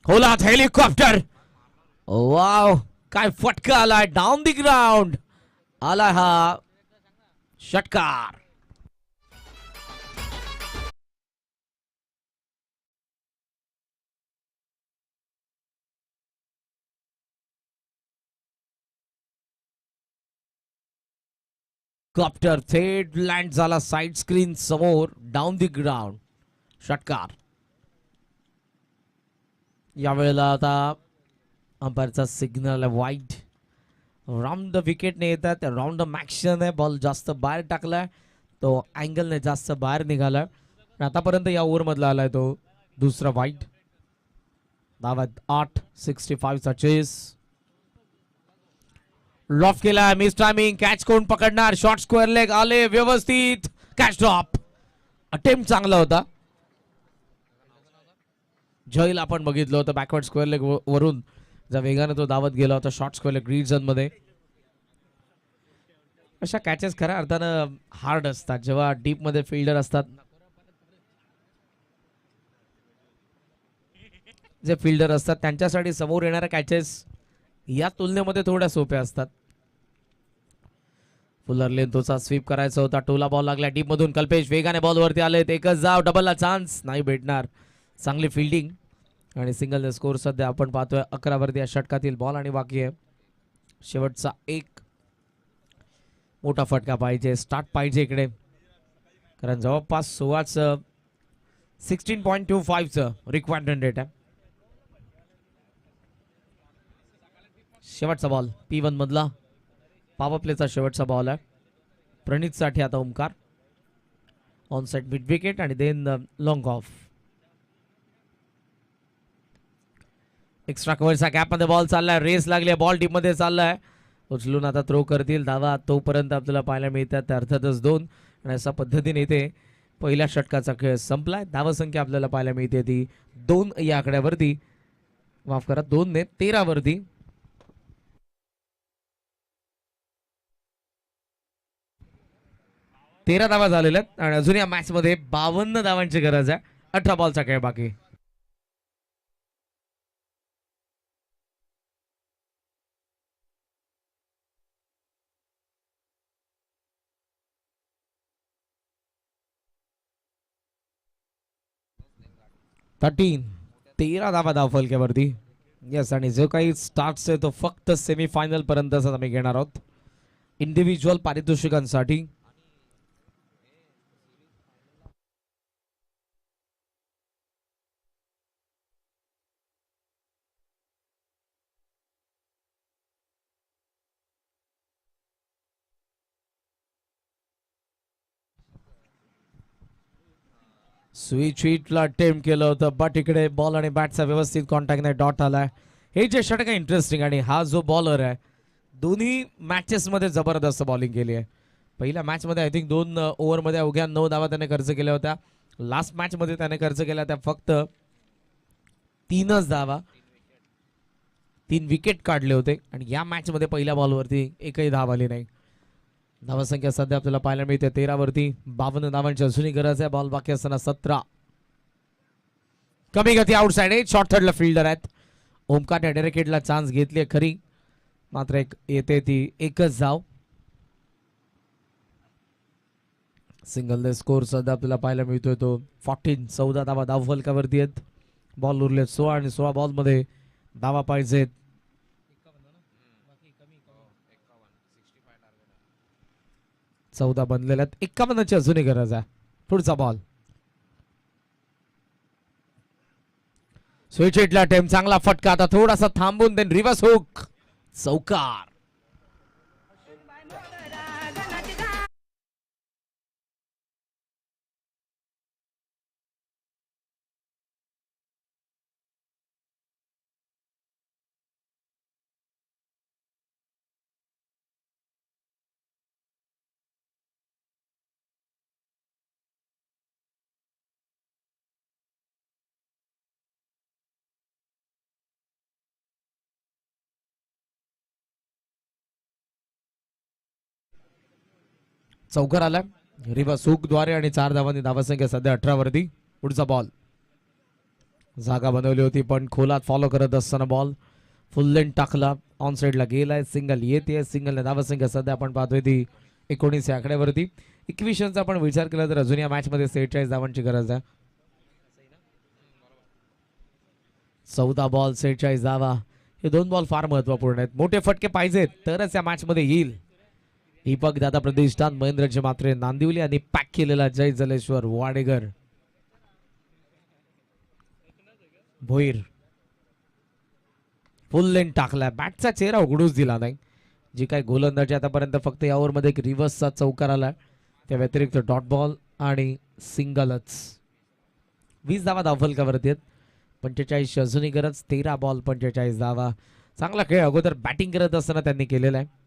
होला हेलिकॉप्टर. वाव, काय फटका आलाय. डाऊन दी ग्राउंड आला हा षटकार. कॉप्टर थेट लँड झाला साइड स्क्रीन समोर. डाऊन दी ग्राउंड षटकार. यावेळेला आता अंपायरचा सिग्नल वाईट. राऊंड द विकेटने येतात. राऊंड द मॅक्शन आहे. बॉल जास्त बाहेर टाकलाय, तो अँगलने जास्त बाहेर निघालाय. आतापर्यंत या ओव्हर मधला आलाय तो दुसरा वाईट. धावा 8. 65 चा चेस. लॉफ केला. Miss timing. कॅच कोण पकडणार. शॉर्ट स्क्वेअर लेग आले व्यवस्थित. Catch drop. अटेम्प्ट चांगला होता. जयला आपण बघितलं होतं बॅकवर्ड स्क्वेअर लेग वरून ज्या वेगाने तो धावत गेला होता short square leg green zone मध्ये. अशा कॅचेस खऱ्या अर्थानं हार्ड असतात जेव्हा डीप मध्ये फिल्डर असतात. जे फिल्डर असतात त्यांच्यासाठी समोर येणाऱ्या कॅचेस या तुलनेमध्ये थोड्या सोप्या असतात. फुलर लेन तोचा स्वीप करायचा होता. टोला बॉल लागला डीप मधून. कल्पेश वेगाने बॉल वरती आले. एकच जाव. डबलला चान्स नाही भेटणार. चांगली फिल्डिंग आणि सिंगल स्कोर सध्या आपण पाहतोय 11 वरती या षटकातील बॉल आणि बाकी आहे शेवटचा एक. मोठा फटका पाहिजे. स्टार्ट पाहिजे इकडे, कारण जवळपास 16.25 रिक्वायर्ड रन रेट आहे. शेवटचा बॉल P1 मधला पॉवर प्लेचा शेवटचा बॉल आहे. प्रणित साठी आता Omkar. On side mid wicket आणि देन लॉंग ऑफ. एक्स्ट्रा कव्हरचा गॅप मध्ये बॉल चाललाय. रेस लागली. बॉल डीप मध्ये चाललाय. उचलून आता थ्रो करतील. धावा तोपर्यंत आपल्याला पाहायला मिळतात त्या अर्थातच 2. आणि अशा पद्धतीने इथे पहिल्या षटकाचा खेळ संपलाय. धावसंख्या आपल्याला पाहायला मिळते ती 2 या आकड्यावरती. माफ करा 2 ने 13 वरती. 13 धावा झालेल्या आहेत आणि अजून या मॅच मध्ये 52 धावांची गरज आहे. 18 बॉलचा खेळ बाकी. 13 धावा धावफलक्यावरती. येस, आणि जो काही स्टार्ट्स आहे तो फक्त सेमीफायनल पर्यंतच आम्ही घेणार आहोत इंडिव्हिज्युअल पारितोषिकांसाठी. स्विच हिटला अटेम्प्ट केलं होतं, बट इकडे बॉल आणि बॅटचा व्यवस्थित कॉन्टॅक्ट नाही, डॉट आलाय. हे जे षटक आहे इंटरेस्टिंग, आणि हा जो बॉलर आहे दोन्ही मॅचेस मध्ये जबरदस्त बॉलिंग केली आहे. पहिल्या मॅच मध्ये आय थिंक 2 ओव्हरमध्ये अवघ्या 9 धावा त्याने खर्च केल्या होत्या. लास्ट मॅच मध्ये त्याने खर्च केल्या त्या फक्त 3च धावा, 3 विकेट काढले होते, आणि या मॅच मध्ये पहिल्या बॉलवरती एकही धाव आली नाही. धावसंख्या सध्या आपल्याला पाहायला मिळते 13 वरती. 52 धावांची अजूनही गरज आहे. बॉल बाकी असताना 17. कमी गती आउटसाइड आहे. शॉर्ट थर्डला फिल्डर आहेत. ओमकारने डेरेकेटला चान्स घेतली खरी, मात्र एक येते ती एकच धाव. सिंगल स्कोर सध्या आपल्याला पाहायला मिळतोय तो 14. 14 धावा धावफलकावरती आहेत. बॉल उरले 16, आणि 16 बॉल मध्ये धावा पाहिजेत. 14 बनलेल्या आहेत. 51ची अजूनही गरज आहे. पुढचा बॉल स्विच हिटला अटेम्प्ट, चांगला फटका. आता थोडासा थांबून देन रिव्हर्स हुक, चौकार. चौकार आला रिव्हर्स हुक द्वारे, आणि 4 धावांनी धावसंख्या सध्या 18 वरती. पुढचा बॉल जागा बनवली होती, पण खोलात फॉलो करत असताना बॉल फुल लेंथ टाकला, ऑन साइडला गेलाय. सिंगल येते. सिंगल धावसंख्या सध्या आपण पाहतोय ती 19 या आकड्यावरती. इक्वेशनचा आपण विचार केला तर अजून या मॅच मध्ये 46 धावांची गरज आहे. 14 बॉल 46 धावा. हे 2 बॉल फार महत्वपूर्ण आहेत. मोठे फटके पाहिजेत तरच या मॅच मध्ये येईल. दीपक दादा प्रतिष्ठान, महेंद्रजी मात्रे नांदिवली, आणि पॅक केलेला जय जलेश्वर वाडेकर भोईर. फुल लेंथ टाकलाय. बॅटचा चेहरा उघडूच दिला नाही. जी काही गोलंदाजी आतापर्यंत फक्त या ओव्हरमध्ये एक रिव्हर्सचा चौकार आला, त्या व्यतिरिक्त डॉट बॉल आणि सिंगलच. 20 धावा धावफलकावरती आहेत. 45 अजूनही गरज. 13 बॉल 45 धावा. चांगला खेळ अगोदर बॅटिंग करत असताना त्यांनी केलेला आहे.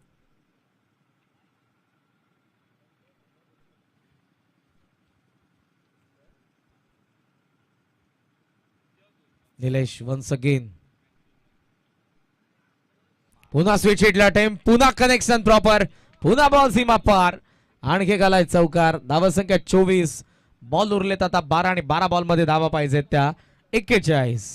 Nilesh once again. पुन्हा स्विच हिटला टाइम, पुन्हा कनेक्शन प्रॉपर, पुन्हा बॉल सीमा पार, आणखी घालाय चौकार. धावसंख्या 24. बॉल उरलेत आता 12, आणि 12 बॉल मध्ये धावा पाहिजेत त्या 41.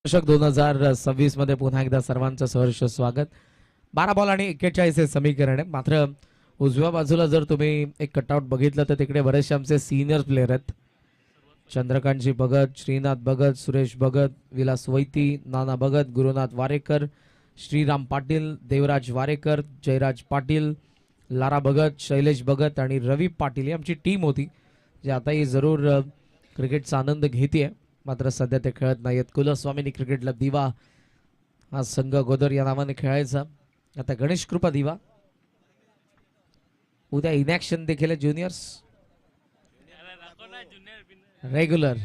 दशक 2026 मध्ये पुन्हा एकदा सर्वांचं सहर्ष स्वागत. 12 बॉल आणि 41 हे समीकरण आहे. मात्र उजव्या बाजूला जर तुम्ही एक कटआउट बघितलं तर तिकडे बरेचसे आमचे सिनियर प्लेयर आहेत. चंद्रकांतजी भगत, श्रीनाथ भगत, सुरेश भगत, विलास वैती, नाना भगत, गुरुनाथ वारेकर, श्रीराम पाटील, देवराज वारेकर, जयराज पाटील, लारा भगत, शैलेश भगत आणि रवी पाटील ही आमची टीम होती, जी आताही जरूर क्रिकेटचा आनंद घेते. मात्र सध्या ते खेळत नाहीत. कुलस्वामिनी क्रिकेटला दिवा हा संघ गोदर या नावाने खेळायचा. आता गणेश कृपा दिवा. उद्या इनॅक्शन देखील ज्युनियर्स. रेग्युलर.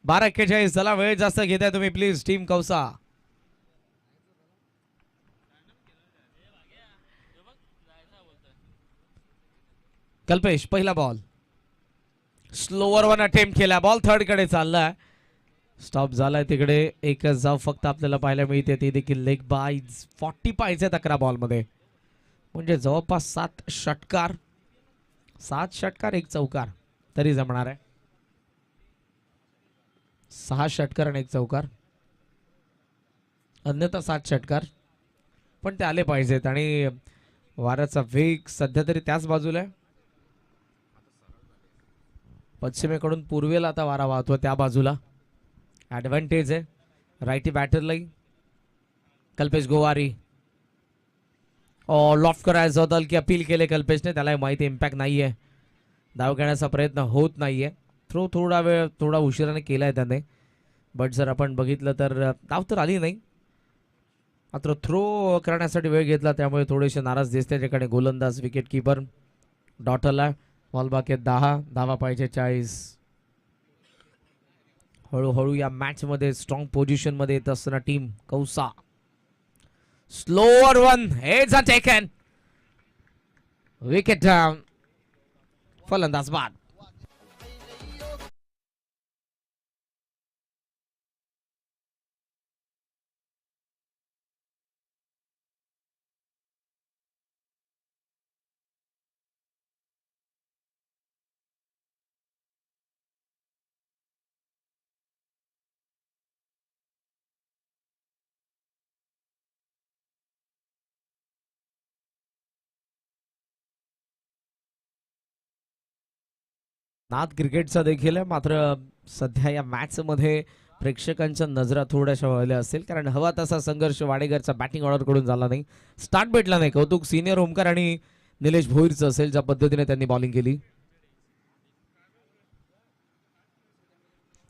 बारा 41. चला वेळ जास्त घेताय तुम्ही प्लीज टीम कौसा. कल्पेश पहिला बॉल. स्लोअर वन अटेम्प्ट केला. बॉल थर्ड कडे चाललाय. स्टॉप झालाय तिकडे. एकच धाव फक्त आपल्याला पाहायला मिळते, ती देखील लेग बाईज. 40 पाहिजे 11 बॉल मध्ये, म्हणजे जवळपास 7 षटकार. 7 षटकार 1 चौकार तरी जमणार आहे. 6 षटकार आणि 1 चौकार, अन्यथा 7 षटकार, पण ते आले पाहिजेत. आणि वाऱ्याचा वेग सध्या तरी त्याच बाजूला आहे. पश्चिमेकडून पूर्वेला आता वारा वाहतो त्या बाजूला. ऍडव्हान्टेज आहे राईटी बॅटरलाही. कल्पेश गोवारी लॉफ्ट करायचं होतं की अपील केले कल्पेशने. त्याला माहिती इम्पॅक्ट नाहीये, धाव घेण्याचा प्रयत्न होत नाहीये. थ्रो थोडा उशिराने केलाय त्याने, बट जर आपण बघितलं तर धाव तर आली नाही, मात्र थ्रो करण्यासाठी वेळ घेतला, त्यामुळे थोडेसे नाराज दिसते ठिकाणी गोलंदाज विकेट किपर. डॉटरला बॉल बाकी 10 धावा पाहिजे 40. हळूहळू या मॅच मध्ये स्ट्रॉंग पोझिशन मध्ये येत असताना टीम कौसा. Slower one heads are taken. Wicket down. फलंदाज बाद. नाद क्रिकेटचा देखील आहे, मात्र सध्या या मॅच मध्ये प्रेक्षकांच्या नजरा थोड्याशा वळल्या असेल, कारण हवा तसा संघर्ष वाडेकरचा बॅटिंग ऑर्डर कडून झाला नाही, स्टार्ट भेटला नाही. कौतुक सिनियर ओमकार आणि निलेश भोईरचं असेल, ज्या पद्धतीने त्यांनी बॉलिंग केली.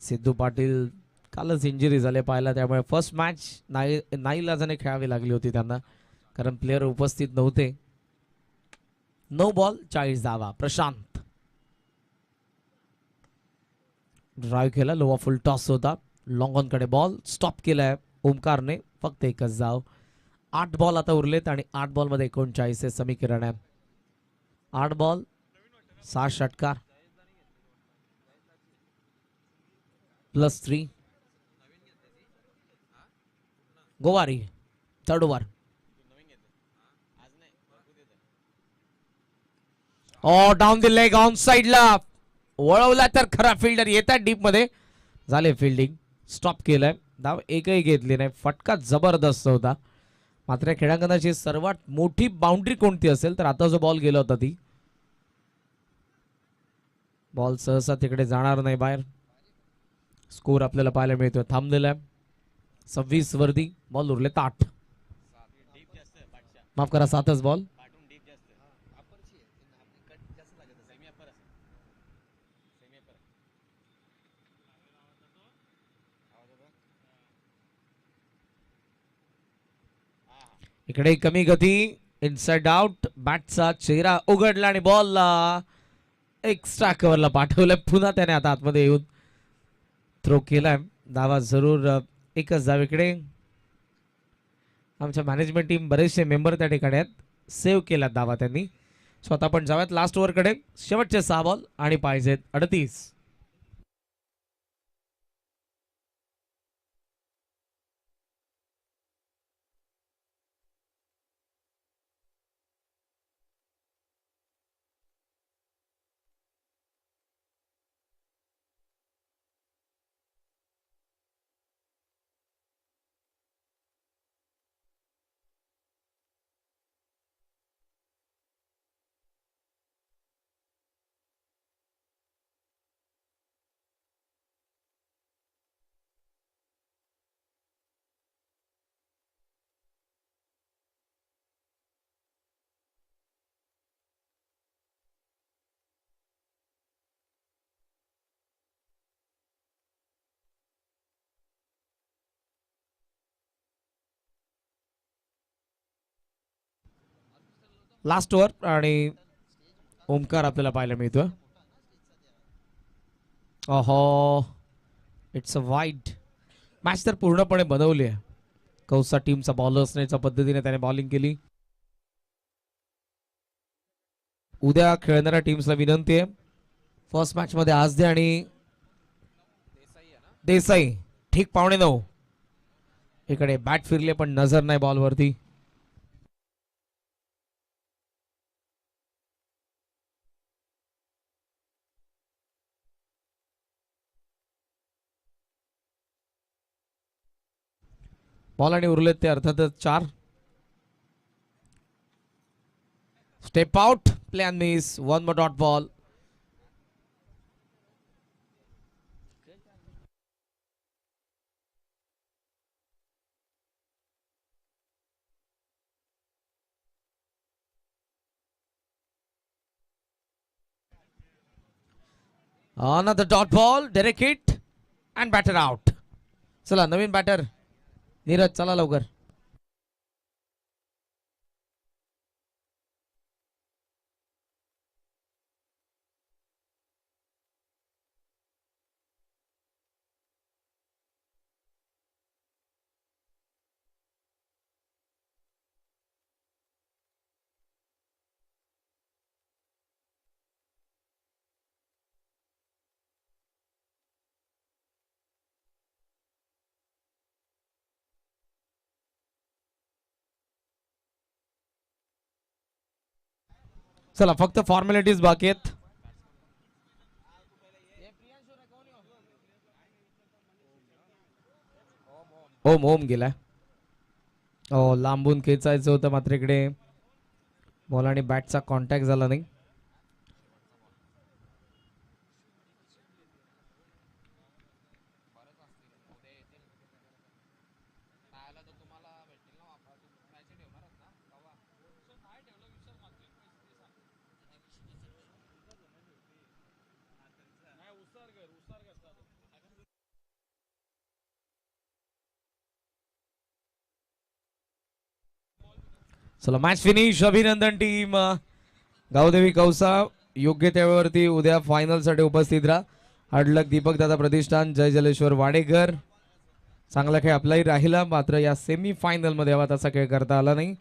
सिद्धू पाटील कालच इंजुरी झाले पाहायला, त्यामुळे फर्स्ट मॅच नाईलाजाने खेळावी लागली होती त्यांना, कारण प्लेयर उपस्थित नव्हते. 9 बॉल 40 धावा. प्रशांत ड्राईव्ह केला, लोवा फुल टॉस होता, लॉंग ऑन कडे बॉल स्टॉप केलाय ओमकारने. फक्त एकच धाव. 8 बॉल आता उरलेत आणि 8 बॉल मध्ये 39 हे समीकरण आहे. 8 बॉल 6 षटकार +3. Gowari third over. Down the leg on साइडला वळवला तर खरा फिल्डर येतात डीप मध्ये. झाले फिल्डिंग, स्टॉप केलंय. धाव एकही घेतली नाही. फटका जबरदस्त होता, मात्र खेळांगणाची सर्वात मोठी बाउंड्री कोणती असेल तर आता जो बॉल गेला होता ती. बॉल सहसा तिकडे जाणार नाही बाहेर. स्कोर आपल्याला पाहायला मिळतोय थांबलेला आहे 26 वरती. बॉल उरले 8, माफ करा 7च बॉल. इकडे कमी गती, इनसाइड आउट. बॅटचा चेहरा उघडला आणि बॉलला एक्स्ट्रा कव्हरला पाठवलंय. पुन्हा त्याने आता आतमध्ये येऊन थ्रो केलाय. धावा जरूर एकच धाव. इकडे आमच्या मॅनेजमेंट टीम बरेचसे मेंबर त्या ठिकाणी आहेत, सेव्ह केल्यात धावा त्यांनी. स्वतः पण जाव्यात लास्ट ओव्हर कडे. शेवटचे 6 बॉल आणि पाहिजेत 38. लास्ट ओव्हर आणि ओमकार आपल्याला पाहायला मिळतोय. ओहो, इट्स अ वाईड. मॅच तर पूर्णपणे बनवली आहे. कौसा टीमचा बॉलर असण्याच्या पद्धतीने त्याने बॉलिंग केली. उद्या खेळणाऱ्या टीम्सला विनंती आहे, फर्स्ट मॅच मध्ये आजदे आणि देसाई ठीक 9:15. इकडे बॅट फिरले पण नजर नाही बॉलवरती. बॉल आणि उरलेत ते अर्थातच 4. Step out, plan miss, 1 more dot ball. Another dot ball, Derek hit and batter out. चला नवीन बॅटर नीरज, चला लवकर. चला फक्त फॉर्मॅलिटीज बाकी आहेत. ओम गेलाय. लांबून खेचायचं होतं मात्र इकडे बॉल आणि बॅटचा कॉन्टॅक्ट झाला नाही. चला मॅच फिनिश. अभिनंदन टीम. गावदेवी कौसा योग्य त्यावरती उद्या फायनल साठी उपस्थित राहा. हडलक दीपक दादा प्रतिष्ठान, जय जलेश्वर वाडेकर. चांगला खेळ आपलाही राहिला, मात्र या सेमी फायनल मध्ये हवा तसा खेळ करता आला नाही.